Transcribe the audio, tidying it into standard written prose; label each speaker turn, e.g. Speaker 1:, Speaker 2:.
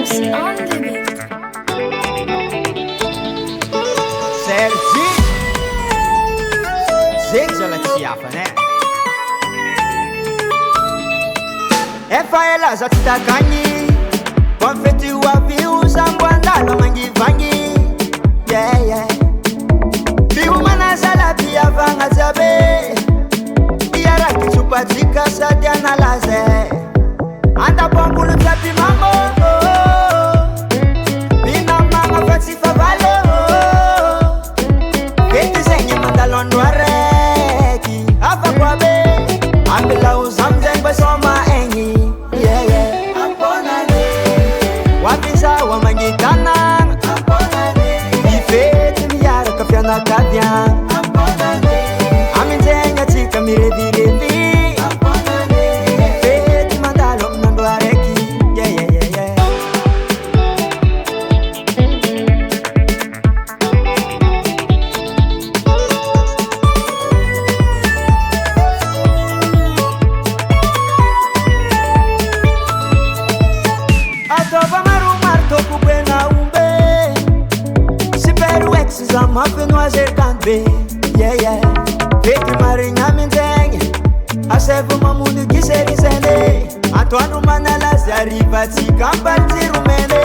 Speaker 1: Vibes on the beat.
Speaker 2: Sergi Gente, ela te afa, né? É faela za titakanyi Konfeti wapi usambwandalo mangi vangi Yeah, yeah Biumana sala pia vanga zabe Biara kichupatika sadiana laze Anda pambulu tapi mambo Bina manga fati favalo Keti zenye mandalondo areki Ava kwa be Ambila uzamzen basoma enyi Yeah, yeah Amponane Wapisa wa mangitana Amponane Ifeti miyara kafyana kabya Amponane Aminzenga tika mirevirevi Amponane Ifeti mandalo mnando areki Yeah, yeah, yeah, yeah Atoba marumar toku buena umbe Siperu exes amafe no acercante Yeah, yeah Feti marinha minteng Asevo mamundo que serizende Atuano manalas arriba tika mbanzi rumene